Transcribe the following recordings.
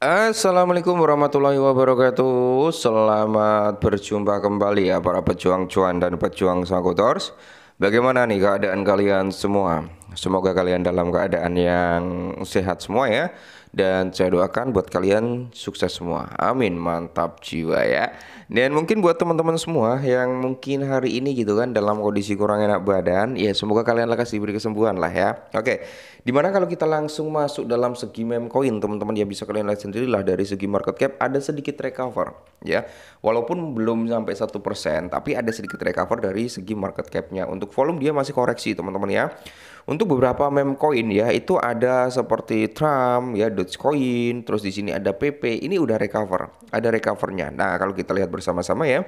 Assalamualaikum warahmatullahi wabarakatuh. Selamat berjumpa kembali ya para pejuang cuan dan pejuang Sakutors. Bagaimana nih keadaan kalian semua? Semoga kalian dalam keadaan yang sehat semua ya. Dan saya doakan buat kalian sukses semua. Amin, mantap jiwa ya. Dan mungkin buat teman-teman semua yang mungkin hari ini gitu kan dalam kondisi kurang enak badan, ya semoga kalian lekas diberi kesembuhan lah ya. Oke, dimana kalau kita langsung masuk dalam segi meme coin teman-teman ya bisa kalian lihat sendirilah dari segi market cap ada sedikit recover ya. Walaupun belum sampai 1%, tapi ada sedikit recover dari segi market capnya. Untuk volume dia masih koreksi teman-teman ya. Untuk beberapa meme coin ya itu ada seperti Trump ya, Dogecoin, terus di sini ada PP, ini udah recover, ada recovernya. Nah kalau kita lihat bersama-sama ya,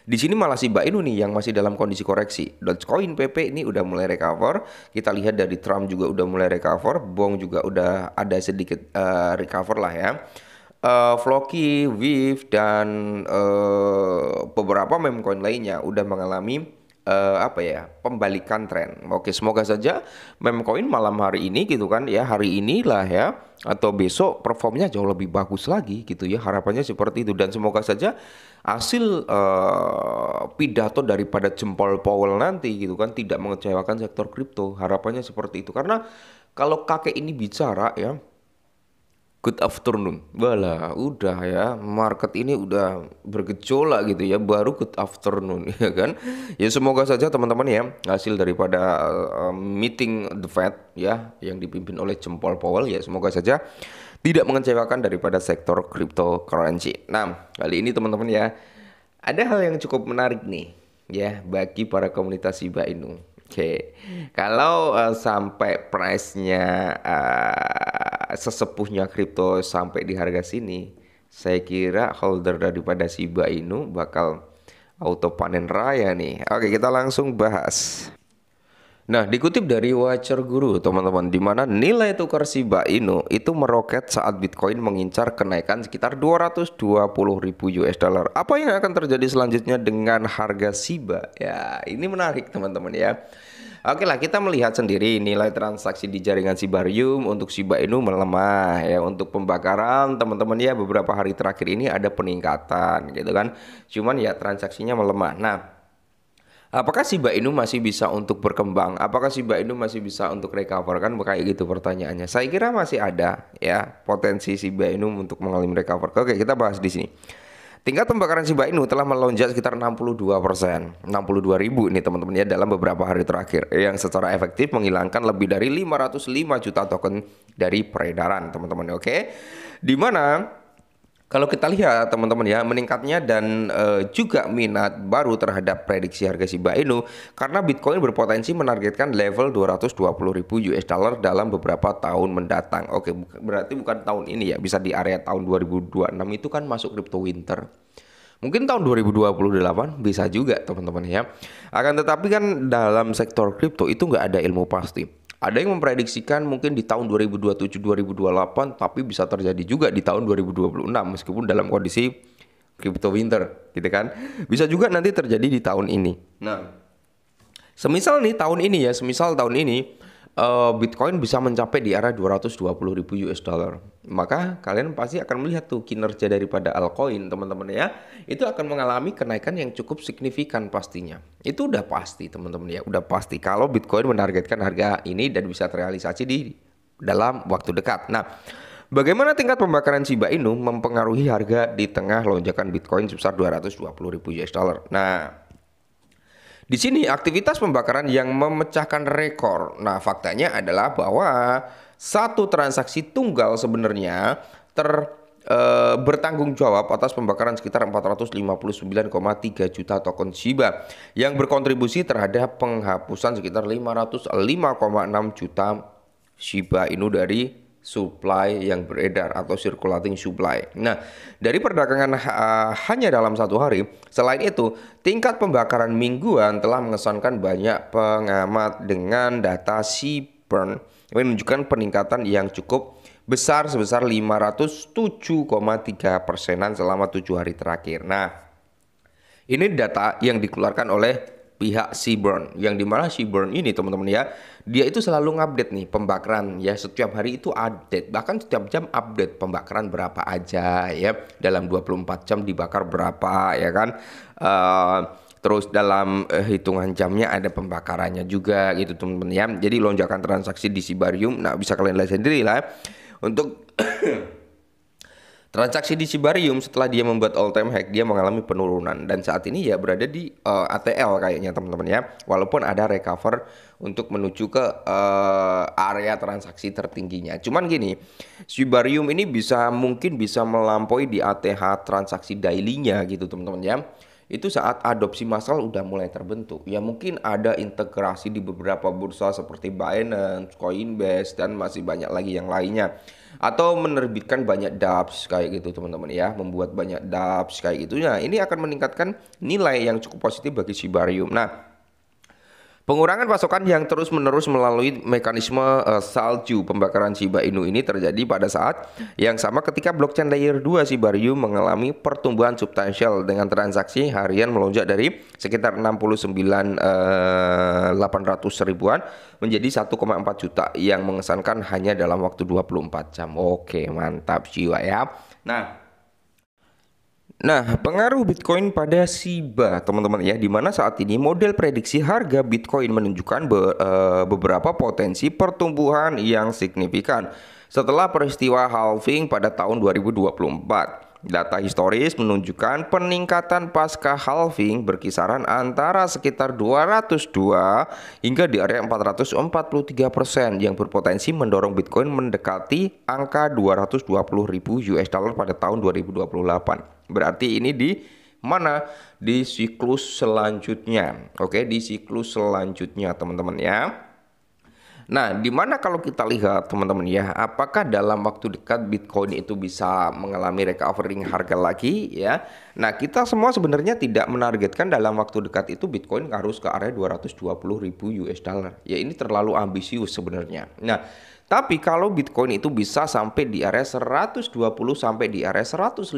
di sini malah Shiba Inu nih yang masih dalam kondisi koreksi. Dogecoin, PP ini udah mulai recover. Kita lihat dari Trump juga udah mulai recover, Bong juga udah ada sedikit recover lah ya. Floki, Wave dan beberapa meme coin lainnya udah mengalami pembalikan tren. Oke, semoga saja meme coin malam hari ini gitu kan ya, hari inilah ya atau besok performnya jauh lebih bagus lagi gitu ya, harapannya seperti itu. Dan semoga saja hasil pidato daripada jempol Powell nanti gitu kan tidak mengecewakan sektor kripto, harapannya seperti itu. Karena kalau kakek ini bicara ya, good afternoon. Walah, udah ya, market ini udah bergejolak gitu ya, baru good afternoon ya kan. Ya semoga saja teman-teman ya, hasil daripada meeting the Fed ya yang dipimpin oleh jempol Powell ya semoga saja tidak mengecewakan daripada sektor cryptocurrency. Nah, kali ini teman-teman ya, ada hal yang cukup menarik nih ya bagi para komunitas Shiba Inu. Oke, kalau sampai price-nya sesepuhnya kripto sampai di harga sini, saya kira holder daripada Shiba Inu bakal auto panen raya nih. Oke, kita langsung bahas. Nah, dikutip dari Watcher Guru, teman-teman, di mana nilai tukar Shiba Inu itu meroket saat Bitcoin mengincar kenaikan sekitar 220.000 US dollar. Apa yang akan terjadi selanjutnya dengan harga Shiba? Ya, ini menarik, teman-teman ya. Oke lah, kita melihat sendiri nilai transaksi di jaringan Shibarium untuk Shiba Inu melemah ya. Untuk pembakaran, teman-teman ya, beberapa hari terakhir ini ada peningkatan gitu kan. Cuman ya transaksinya melemah. Nah, apakah Shiba Inu masih bisa untuk berkembang? Apakah Shiba Inu masih bisa untuk recover? Kan kayak gitu pertanyaannya. Saya kira masih ada ya potensi Shiba Inu untuk mengalami recover. Oke, kita bahas di sini. Tingkat pembakaran Shiba Inu telah melonjak sekitar 62%, 62.000 nih teman-teman ya dalam beberapa hari terakhir yang secara efektif menghilangkan lebih dari 505 juta token dari peredaran teman-teman. Oke. Di mana kalau kita lihat teman-teman ya meningkatnya dan juga minat baru terhadap prediksi harga Shiba Inu karena Bitcoin berpotensi menargetkan level 220.000 US dollar dalam beberapa tahun mendatang. Oke, berarti bukan tahun ini ya, bisa di area tahun 2026 itu kan masuk crypto winter. Mungkin tahun 2028 bisa juga teman-teman ya. Akan tetapi kan dalam sektor kripto itu nggak ada ilmu pasti. Ada yang memprediksikan mungkin di tahun 2027-2028, tapi bisa terjadi juga di tahun 2026 meskipun dalam kondisi crypto winter, gitu kan. Bisa juga nanti terjadi di tahun ini. Nah, semisal nih tahun ini ya, semisal tahun ini Bitcoin bisa mencapai di area 220.000 US dollar. Maka kalian pasti akan melihat tuh kinerja daripada altcoin teman-teman ya. Itu akan mengalami kenaikan yang cukup signifikan pastinya. Itu udah pasti teman-teman ya, udah pasti kalau Bitcoin menargetkan harga ini dan bisa terrealisasi di dalam waktu dekat. Nah, bagaimana tingkat pembakaran Shiba Inu mempengaruhi harga di tengah lonjakan Bitcoin sebesar 220.000 US dollar. Nah, di sini aktivitas pembakaran yang memecahkan rekor. Nah, faktanya adalah bahwa satu transaksi tunggal sebenarnya bertanggung jawab atas pembakaran sekitar 459,3 juta token Shiba yang berkontribusi terhadap penghapusan sekitar 505,6 juta Shiba Inu dari supply yang beredar atau circulating supply. Nah, dari perdagangan hanya dalam satu hari, selain itu, tingkat pembakaran mingguan telah mengesankan banyak pengamat dengan data Seaburn yang menunjukkan peningkatan yang cukup besar sebesar 507,3%-an selama 7 hari terakhir. Nah, ini data yang dikeluarkan oleh pihak Seaburn, yang dimana Seaburn ini teman-teman ya, dia itu selalu ngupdate nih pembakaran ya, setiap hari itu update, bahkan setiap jam update pembakaran berapa aja ya, dalam 24 jam dibakar berapa ya kan. Terus dalam hitungan jamnya ada pembakarannya juga gitu teman-teman ya. Jadi lonjakan transaksi di Sibarium, nah bisa kalian lihat sendiri lah untuk transaksi di Sibarium setelah dia membuat all time high, dia mengalami penurunan dan saat ini ya berada di ATL kayaknya teman-teman ya. Walaupun ada recover untuk menuju ke area transaksi tertingginya. Cuman gini, Sibarium ini mungkin bisa melampaui di ATH transaksi daily-nya gitu teman-teman ya. Itu saat adopsi massal udah mulai terbentuk. Ya mungkin ada integrasi di beberapa bursa seperti Binance, Coinbase dan masih banyak lagi yang lainnya. Atau menerbitkan banyak dApps kayak gitu teman-teman ya, membuat banyak dApps kayak gitu. Nah, ini akan meningkatkan nilai yang cukup positif bagi Sibarium. Nah, pengurangan pasokan yang terus-menerus melalui mekanisme salju pembakaran Shiba Inu ini terjadi pada saat yang sama ketika blockchain layer 2 Sibarium mengalami pertumbuhan substansial dengan transaksi harian melonjak dari sekitar 69.800 ribuan menjadi 1,4 juta yang mengesankan hanya dalam waktu 24 jam. Oke, mantap jiwa ya. Nah, pengaruh Bitcoin pada Shiba, teman-teman ya, di mana saat ini model prediksi harga Bitcoin menunjukkan beberapa potensi pertumbuhan yang signifikan setelah peristiwa halving pada tahun 2024. Data historis menunjukkan peningkatan pasca halving berkisaran antara sekitar 202 hingga di area 443% yang berpotensi mendorong Bitcoin mendekati angka 220.000 US dollar pada tahun 2028. Berarti ini di mana? Di siklus selanjutnya. Oke, di siklus selanjutnya teman-teman ya. Nah, dimana kalau kita lihat teman-teman ya, apakah dalam waktu dekat Bitcoin itu bisa mengalami recovering harga lagi ya? Nah, kita semua sebenarnya tidak menargetkan dalam waktu dekat itu Bitcoin harus ke area 220.000 US dollar. Ya, ini terlalu ambisius sebenarnya. Nah, tapi kalau Bitcoin itu bisa sampai di area 120 sampai di area 150.000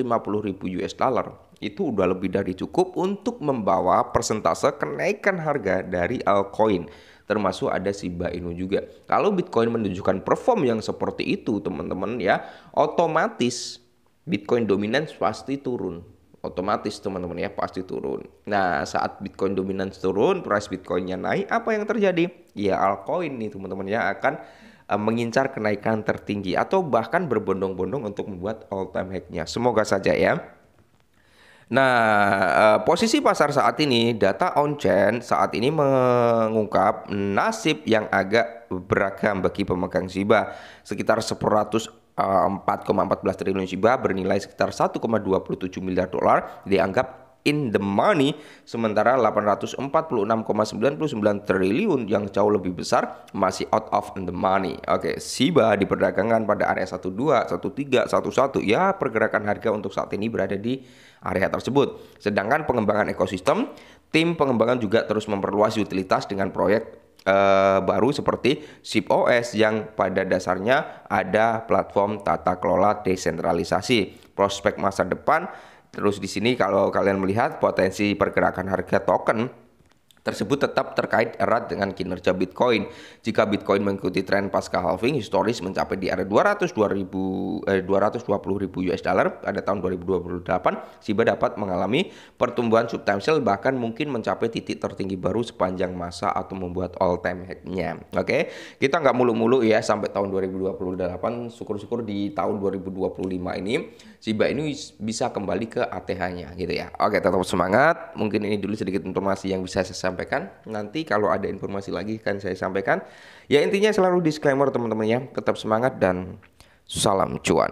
US dollar, itu udah lebih dari cukup untuk membawa persentase kenaikan harga dari altcoin, termasuk ada Shiba Inu juga. Kalau Bitcoin menunjukkan perform yang seperti itu teman-teman ya, otomatis Bitcoin dominance pasti turun. Otomatis teman-teman ya, pasti turun. Nah, saat Bitcoin dominance turun, price Bitcoinnya naik, apa yang terjadi? Ya altcoin nih teman-teman ya akan mengincar kenaikan tertinggi atau bahkan berbondong-bondong untuk membuat all time high-nya. Semoga saja ya. Nah, posisi pasar saat ini, data on-chain saat ini mengungkap nasib yang agak beragam bagi pemegang Shiba. Sekitar 104,14 triliun Shiba bernilai sekitar 1,27 miliar dolar dianggap in the money, sementara 846,99 triliun yang jauh lebih besar masih out of the money. Oke, Shiba diperdagangkan pada area 12, 13, 11 ya, pergerakan harga untuk saat ini berada di area tersebut. Sedangkan pengembangan ekosistem, tim pengembangan juga terus memperluas utilitas dengan proyek baru seperti ShipOS yang pada dasarnya ada platform tata kelola desentralisasi. Prospek masa depan. Terus di sini kalau kalian melihat potensi pergerakan harga token tersebut tetap terkait erat dengan kinerja Bitcoin. Jika Bitcoin mengikuti tren pasca halving historis mencapai di area 220.000 US dollar pada tahun 2028, Shiba dapat mengalami pertumbuhan substansial bahkan mungkin mencapai titik tertinggi baru sepanjang masa atau membuat all time high-nya. Oke, kita nggak mulu-mulu ya sampai tahun 2028. Syukur-syukur di tahun 2025 ini Shiba ini bisa kembali ke ATH-nya gitu ya. Oke, tetap semangat. Mungkin ini dulu sedikit informasi yang bisa saya sampaikan. Nanti kalau ada informasi lagi kan saya sampaikan. Ya intinya selalu disclaimer teman-teman ya. Tetap semangat dan salam cuan.